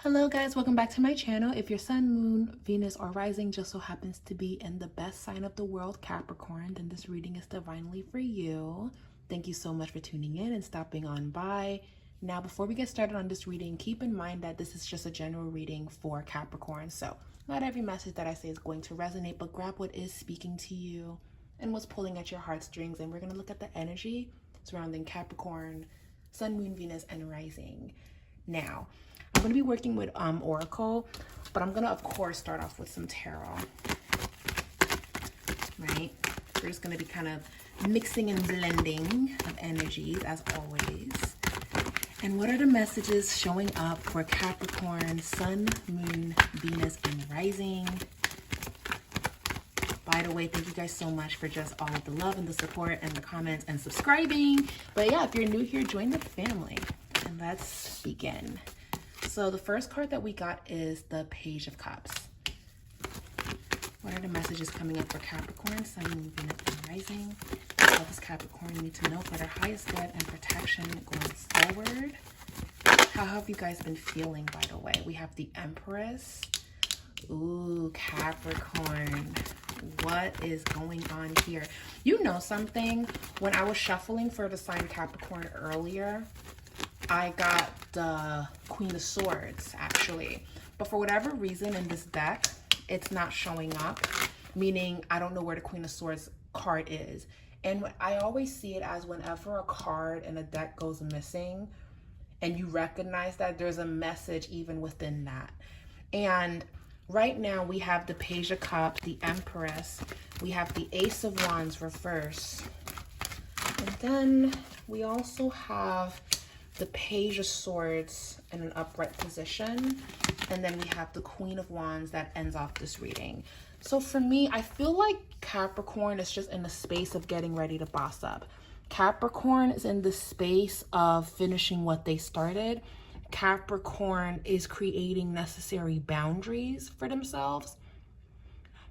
Hello guys, welcome back to my channel. If your sun, moon, Venus, or rising just so happens to be in the best sign of the world, Capricorn, then this reading is divinely for you. Thank you so much for tuning in and stopping on by. Now, before we get started on this reading, keep in mind that this is just a general reading for Capricorn. So not every message that I say is going to resonate, but grab what is speaking to you and what's pulling at your heartstrings. And we're going to look at the energy surrounding Capricorn, sun, moon, Venus, and rising. Now, I'm going to be working with Oracle, but I'm going to, of course, start off with some tarot, right? We're just going to be kind of mixing and blending of energies, as always. And what are the messages showing up for Capricorn, sun, moon, Venus, and rising? By the way, thank you guys so much for just all of the love and the support and the comments and subscribing. But yeah, if you're new here, join the family. And let's begin. So the first card that we got is the Page of Cups. What are the messages coming up for Capricorn, sun, moon, Venus, and rising? What does Capricorn need to know for their highest good and protection going forward? How have you guys been feeling, by the way? We have the Empress. Ooh, Capricorn. What is going on here? You know something? When I was shuffling for the sign Capricorn earlier, I got the Queen of Swords, actually. But for whatever reason in this deck, it's not showing up, meaning I don't know where the Queen of Swords card is. And I always see it as whenever a card in a deck goes missing and you recognize that there's a message even within that. And right now we have the Page of Cups, the Empress, we have the Ace of Wands reverse. And then we also have the Page of Swords in an upright position. And then we have the Queen of Wands that ends off this reading. So for me, I feel like Capricorn is just in the space of getting ready to boss up. Capricorn is in the space of finishing what they started. Capricorn is creating necessary boundaries for themselves.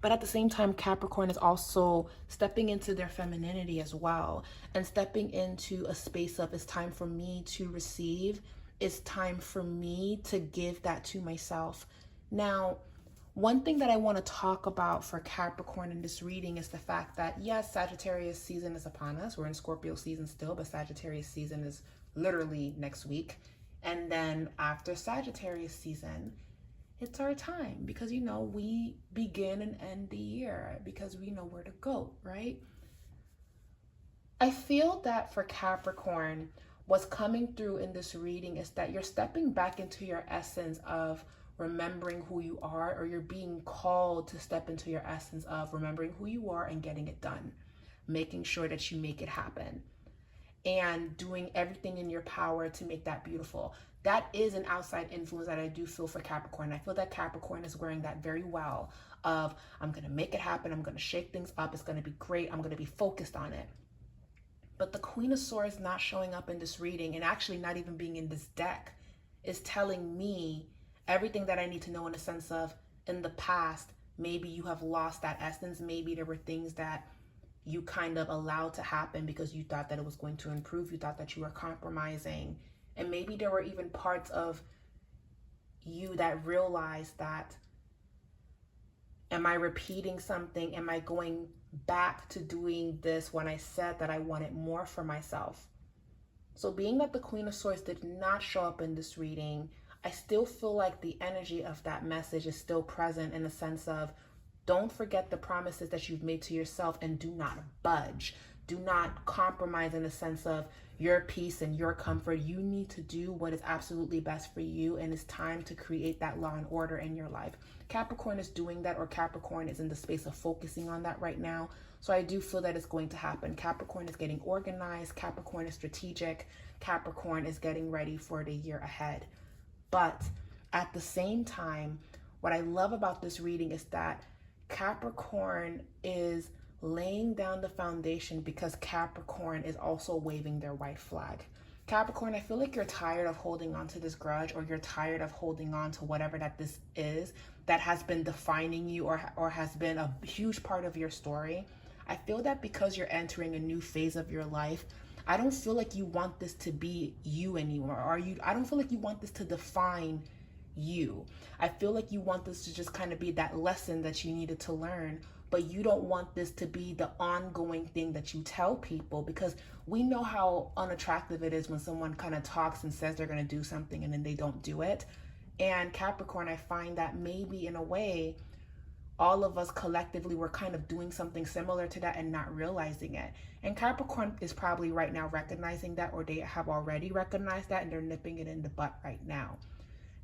But at the same time, Capricorn is also stepping into their femininity as well and stepping into a space of it's time for me to receive. It's time for me to give that to myself. Now, one thing that I want to talk about for Capricorn in this reading is the fact that, yes, Sagittarius season is upon us. We're in Scorpio season still, but Sagittarius season is literally next week. And then after Sagittarius season, it's our time because, you know, we begin and end the year because we know where to go, right? I feel that for Capricorn, what's coming through in this reading is that you're stepping back into your essence of remembering who you are, or you're being called to step into your essence of remembering who you are and getting it done, making sure that you make it happen and doing everything in your power to make that beautiful. That is an outside influence that I do feel for Capricorn. I feel that Capricorn is wearing that very well of, I'm going to make it happen. I'm going to shake things up. It's going to be great. I'm going to be focused on it. But the Queen of Swords not showing up in this reading and actually not even being in this deck is telling me everything that I need to know in the sense of in the past, maybe you have lost that essence. Maybe there were things that you kind of allowed to happen because you thought that it was going to improve. You thought that you were compromising. And maybe there were even parts of you that realized that, am I repeating something? Am I going back to doing this when I said that I wanted more for myself? So being that the Queen of Swords did not show up in this reading, I still feel like the energy of that message is still present in the sense of, don't forget the promises that you've made to yourself and do not budge. Do not compromise in the sense of your peace and your comfort. You need to do what is absolutely best for you, and it's time to create that law and order in your life. Capricorn is doing that, or Capricorn is in the space of focusing on that right now. So I do feel that it's going to happen. Capricorn is getting organized. Capricorn is strategic. Capricorn is getting ready for the year ahead. But at the same time, what I love about this reading is that Capricorn is laying down the foundation because Capricorn is also waving their white flag. Capricorn, I feel like you're tired of holding on to this grudge, or you're tired of holding on to whatever that this is that has been defining you or has been a huge part of your story. I feel that because you're entering a new phase of your life, I don't feel like you want this to be you anymore. I don't feel like you want this to define you. I feel like you want this to just kind of be that lesson that you needed to learn, but you don't want this to be the ongoing thing that you tell people, because we know how unattractive it is when someone kind of talks and says they're going to do something and then they don't do it. And Capricorn, I find that maybe in a way, all of us collectively were kind of doing something similar to that and not realizing it. And Capricorn is probably right now recognizing that, or they have already recognized that and they're nipping it in the butt right now.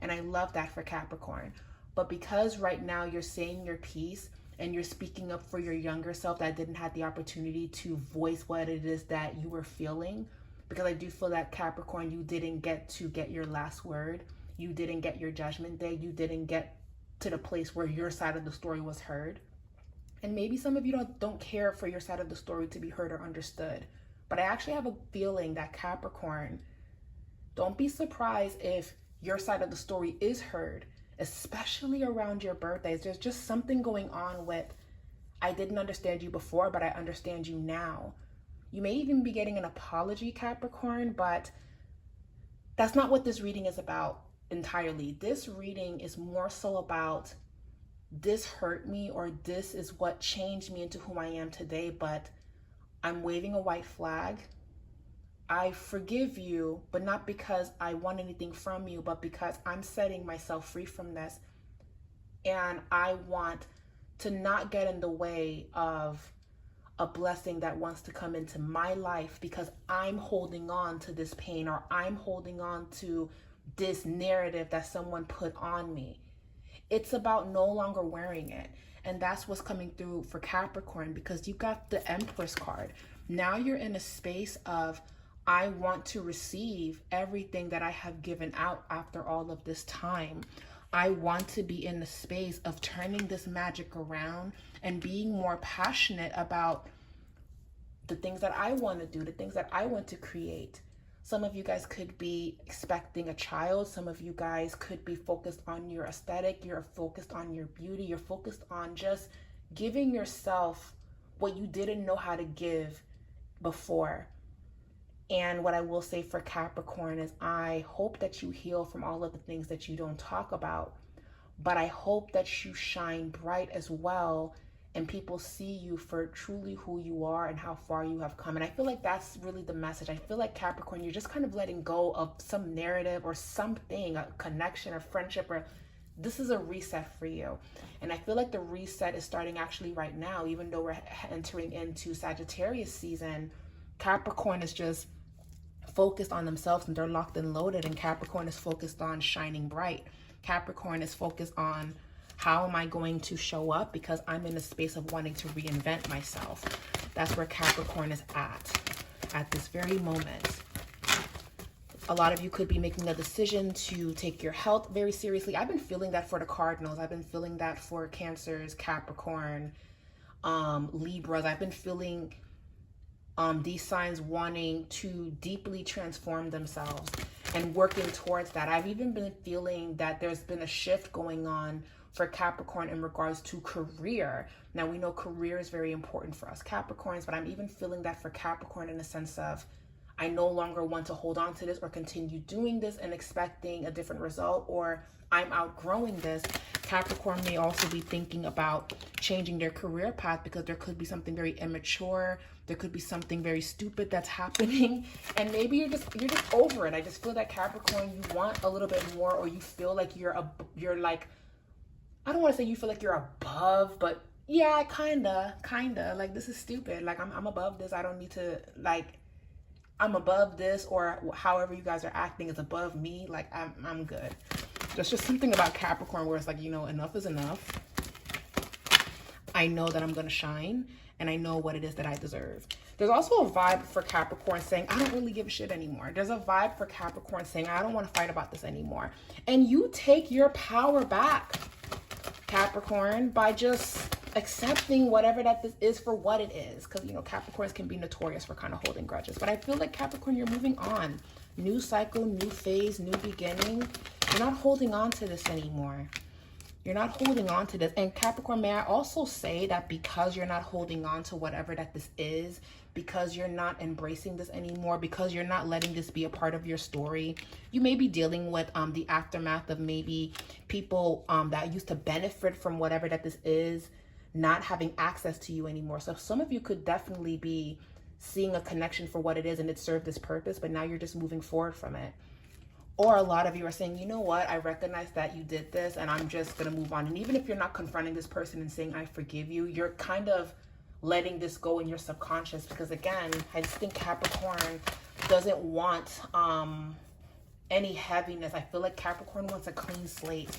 And I love that for Capricorn. But because right now you're saying your piece and you're speaking up for your younger self that didn't have the opportunity to voice what it is that you were feeling, because I do feel that Capricorn, you didn't get to get your last word. You didn't get your judgment day. You didn't get to the place where your side of the story was heard. And maybe some of you don't care for your side of the story to be heard or understood. But I actually have a feeling that Capricorn, don't be surprised if your side of the story is heard, especially around your birthdays. There's just something going on with, I didn't understand you before, but I understand you now. You may even be getting an apology, Capricorn, but that's not what this reading is about entirely. This reading is more so about, this hurt me, or this is what changed me into whom I am today, but I'm waving a white flag. I forgive you, but not because I want anything from you, but because I'm setting myself free from this. And I want to not get in the way of a blessing that wants to come into my life because I'm holding on to this pain, or I'm holding on to this narrative that someone put on me. It's about no longer wearing it. And that's what's coming through for Capricorn, because you got the Empress card. Now you're in a space of, I want to receive everything that I have given out after all of this time. I want to be in the space of turning this magic around and being more passionate about the things that I want to do, the things that I want to create. Some of you guys could be expecting a child. Some of you guys could be focused on your aesthetic. You're focused on your beauty. You're focused on just giving yourself what you didn't know how to give before. And what I will say for Capricorn is, I hope that you heal from all of the things that you don't talk about, but I hope that you shine bright as well and people see you for truly who you are and how far you have come. And I feel like that's really the message. I feel like Capricorn, you're just kind of letting go of some narrative or something, a connection or friendship, or this is a reset for you. And I feel like the reset is starting actually right now, even though we're entering into Sagittarius season. Capricorn is just focused on themselves and they're locked and loaded, and Capricorn is focused on shining bright. Capricorn is focused on, how am I going to show up, because I'm in a space of wanting to reinvent myself. That's where Capricorn is at this very moment. A lot of you could be making a decision to take your health very seriously. I've been feeling that for the Cardinals. I've been feeling that for Cancers, Capricorn, Libras. I've been feeling these signs wanting to deeply transform themselves and working towards that. I've even been feeling that there's been a shift going on for Capricorn in regards to career. Now, we know career is very important for us Capricorns, but I'm even feeling that for Capricorn in the sense of, I no longer want to hold on to this or continue doing this and expecting a different result, or I'm outgrowing this. Capricorn may also be thinking about changing their career path because there could be something very immature. There could be something very stupid that's happening. And maybe you're just over it. I just feel that Capricorn, you want a little bit more, or you feel like you're like, I don't want to say you feel like you're above, but yeah, kinda, like, this is stupid. Like, I'm above this. I don't need to, like, I'm above this, or however you guys are acting is above me. Like, I'm good. There's just something about Capricorn where it's like, you know, enough is enough. I know that I'm going to shine, and I know what it is that I deserve. There's also a vibe for Capricorn saying, I don't really give a shit anymore. There's a vibe for Capricorn saying, I don't want to fight about this anymore. And you take your power back, Capricorn, by just accepting whatever that this is for what it is. Because, you know, Capricorns can be notorious for kind of holding grudges. But I feel like Capricorn, you're moving on. New cycle, new phase, new beginning. You're not holding on to this anymore. You're not holding on to this. And Capricorn, may I also say that because you're not holding on to whatever that this is, because you're not embracing this anymore, because you're not letting this be a part of your story, you may be dealing with the aftermath of maybe people that used to benefit from whatever that this is not having access to you anymore. So some of you could definitely be seeing a connection for what it is and it served its purpose, but now you're just moving forward from it. Or a lot of you are saying, you know what, I recognize that you did this and I'm just going to move on. And even if you're not confronting this person and saying, I forgive you, you're kind of letting this go in your subconscious. Because again, I just think Capricorn doesn't want any heaviness. I feel like Capricorn wants a clean slate.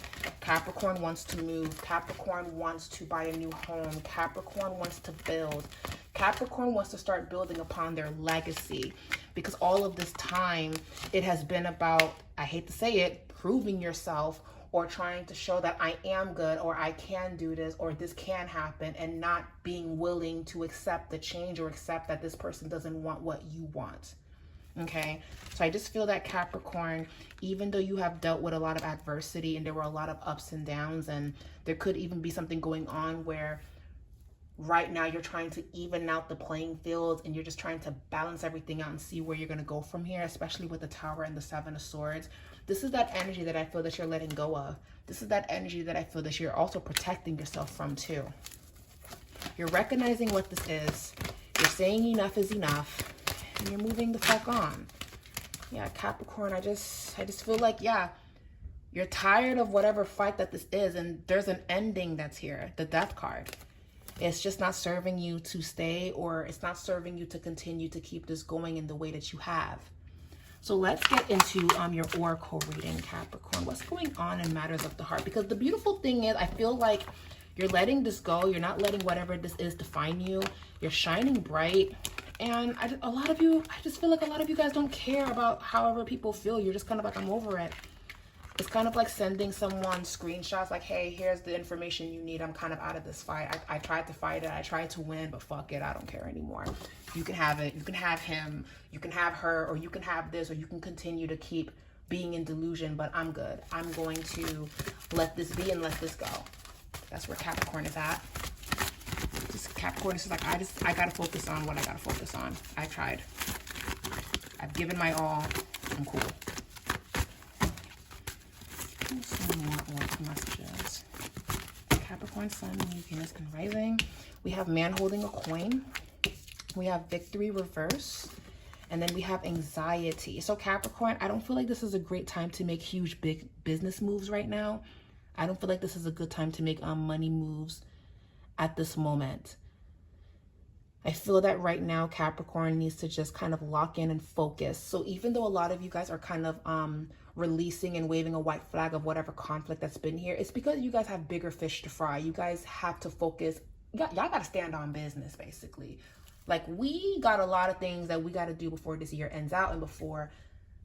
Capricorn wants to move. Capricorn wants to buy a new home. Capricorn wants to build. Capricorn wants to start building upon their legacy, because all of this time it has been about, I hate to say it, proving yourself or trying to show that I am good or I can do this or this can happen, and not being willing to accept the change or accept that this person doesn't want what you want. Okay, so I just feel that Capricorn, even though you have dealt with a lot of adversity and there were a lot of ups and downs, and there could even be something going on where right now you're trying to even out the playing field and you're just trying to balance everything out and see where you're going to go from here, especially with the Tower and the Seven of Swords. This is that energy that I feel that you're letting go of. This is that energy that I feel that you're also protecting yourself from too. You're recognizing what this is. You're saying enough is enough. And you're moving the fuck on. Yeah, Capricorn, I just feel like, yeah, you're tired of whatever fight that this is, and there's an ending that's here, the Death card. It's just not serving you to stay, or it's not serving you to continue to keep this going in the way that you have. So let's get into your oracle reading, Capricorn. What's going on in matters of the heart? Because the beautiful thing is, I feel like you're letting this go. You're not letting whatever this is define you. You're shining bright. And I just feel like a lot of you guys don't care about however people feel. You're just kind of like, I'm over it. It's kind of like sending someone screenshots like, hey, here's the information you need. I'm kind of out of this fight. I tried to fight it. I tried to win, but fuck it. I don't care anymore. You can have it. You can have him. You can have her, or you can have this, or you can continue to keep being in delusion, but I'm good. I'm going to let this be and let this go. That's where Capricorn is at. Capricorn is like, I gotta focus on what I gotta focus on. I tried. I've given my all. I'm cool. Some more oracle messages. Capricorn, Sun, Moon, Venus, and Rising. We have man holding a coin. We have victory reverse. And then we have anxiety. So Capricorn, I don't feel like this is a great time to make huge, big business moves right now. I don't feel like this is a good time to make money moves at this moment. I feel that right now Capricorn needs to just kind of lock in and focus. So even though a lot of you guys are kind of releasing and waving a white flag of whatever conflict that's been here, it's because you guys have bigger fish to fry. You guys have to focus. Y'all got to stand on business, basically. Like, we got a lot of things that we got to do before this year ends out and before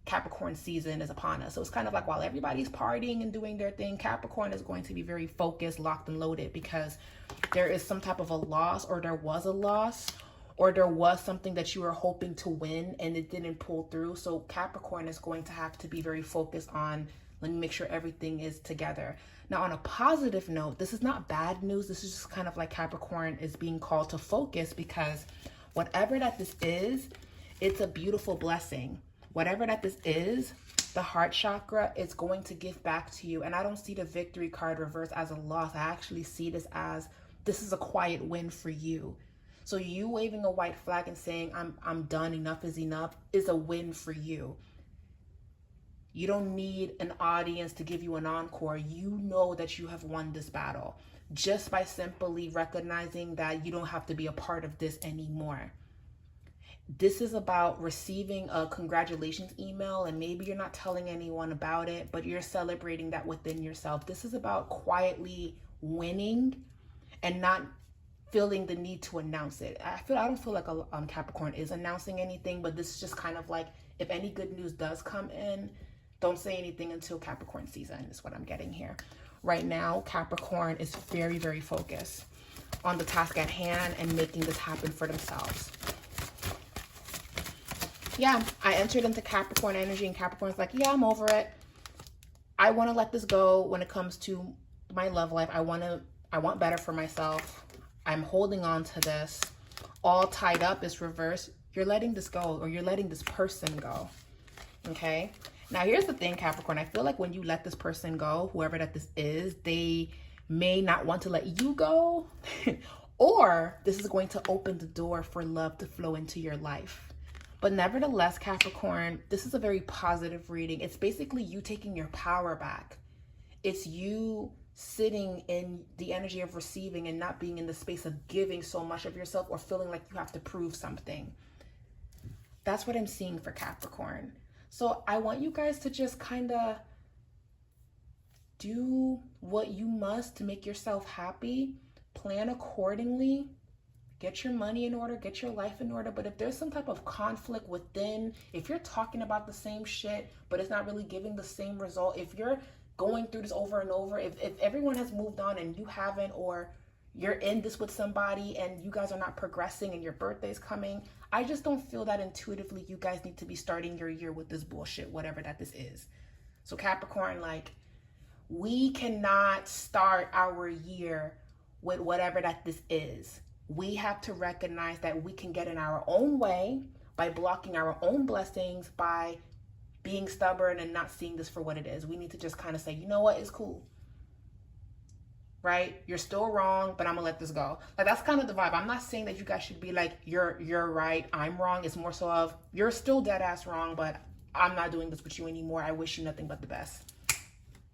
Capricorn season is upon us. So it's kind of like, while everybody's partying and doing their thing, Capricorn is going to be very focused, locked and loaded, because there is some type of a loss, or there was a loss, or there was something that you were hoping to win and it didn't pull through. So Capricorn is going to have to be very focused on, let me make sure everything is together. Now, on a positive note, this is not bad news. This is just kind of like Capricorn is being called to focus, because whatever that this is, it's a beautiful blessing. Whatever that this is, the heart chakra is going to give back to you. And I don't see the victory card reverse as a loss. I actually see this as, this is a quiet win for you. So you waving a white flag and saying, I'm done, enough is enough, is a win for you. You don't need an audience to give you an encore. You know that you have won this battle just by simply recognizing that you don't have to be a part of this anymore. This is about receiving a congratulations email, and maybe you're not telling anyone about it, but you're celebrating that within yourself. This is about quietly winning and not feeling the need to announce it. I don't feel like Capricorn is announcing anything, but this is just kind of like, if any good news does come in, don't say anything until Capricorn season is what I'm getting here. Right now, Capricorn is very, very focused on the task at hand and making this happen for themselves. Yeah, I entered into Capricorn energy, and Capricorn's like, yeah, I'm over it. I want to let this go when it comes to my love life. I want better for myself. I'm holding on to this. All tied up is reverse. You're letting this go, or you're letting this person go. Okay? Now, here's the thing, Capricorn. I feel like when you let this person go, whoever that this is, they may not want to let you go. Or this is going to open the door for love to flow into your life. But nevertheless, Capricorn, this is a very positive reading. It's basically you taking your power back. It's you sitting in the energy of receiving and not being in the space of giving so much of yourself or feeling like you have to prove something. That's what I'm seeing for Capricorn. So I want you guys to just kind of do what you must to make yourself happy. Plan accordingly. Get your money in order. Get your life in order. But if there's some type of conflict within, if you're talking about the same shit, but it's not really giving the same result, if you're going through this over and over, if everyone has moved on and you haven't, or you're in this with somebody and you guys are not progressing and your birthday's coming, I just don't feel that intuitively you guys need to be starting your year with this bullshit, whatever that this is. So Capricorn, like, we cannot start our year with whatever that this is. We have to recognize that we can get in our own way by blocking our own blessings, by being stubborn and not seeing this for what it is. We need to just kind of say, you know what, it's cool. Right? You're still wrong, but I'm gonna let this go. Like, that's kind of the vibe. I'm not saying that you guys should be like, you're right, I'm wrong. It's more so of, you're still dead ass wrong, but I'm not doing this with you anymore. I wish you nothing but the best.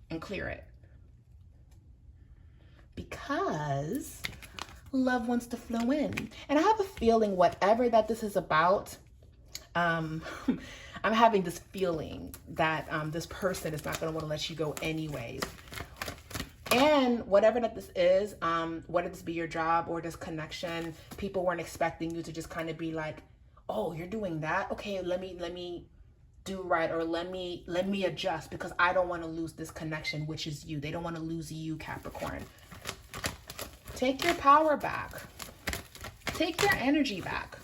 And clear it. Because love wants to flow in. And I have a feeling whatever that this is about, I'm having this feeling that this person is not going to want to let you go anyways. And whatever that this is, whether this be your job or this connection, people weren't expecting you to just kind of be like, oh, you're doing that? Okay, let me do right, or let me adjust, because I don't want to lose this connection, which is you. They don't want to lose you, Capricorn. Take your power back. Take your energy back.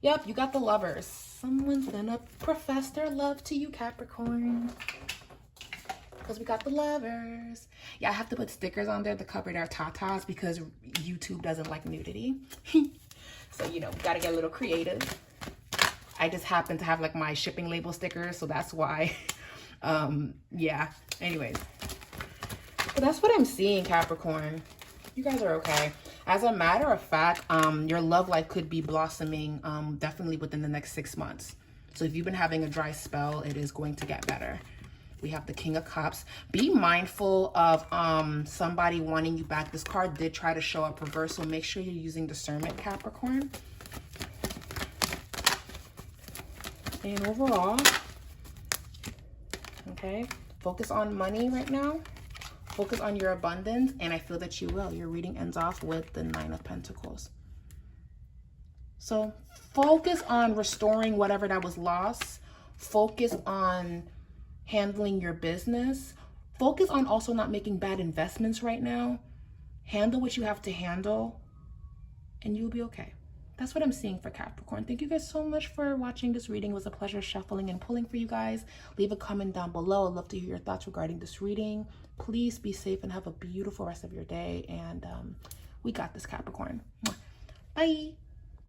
Yep, you got the Lovers. Someone's gonna profess their love to you, Capricorn. Because we got the Lovers. Yeah, I have to put stickers on there to cover their tatas because YouTube doesn't like nudity. So, you know, we gotta get a little creative. I just happen to have like my shipping label stickers, so that's why. Yeah, anyways. But that's what I'm seeing, Capricorn. You guys are okay. As a matter of fact, your love life could be blossoming definitely within the next 6 months. So if you've been having a dry spell, it is going to get better. We have the King of Cups. Be mindful of somebody wanting you back. This card did try to show up reverse, so make sure you're using discernment, Capricorn. And overall, okay, focus on money right now. Focus on your abundance, and I feel that you will. Your reading ends off with the 9 of Pentacles. So focus on restoring whatever that was lost. Focus on handling your business. Focus on also not making bad investments right now. Handle what you have to handle, and you'll be okay. That's what I'm seeing for Capricorn. Thank you guys so much for watching this reading. It was a pleasure shuffling and pulling for you guys. Leave a comment down below. I'd love to hear your thoughts regarding this reading. Please be safe and have a beautiful rest of your day. And we got this, Capricorn. Bye.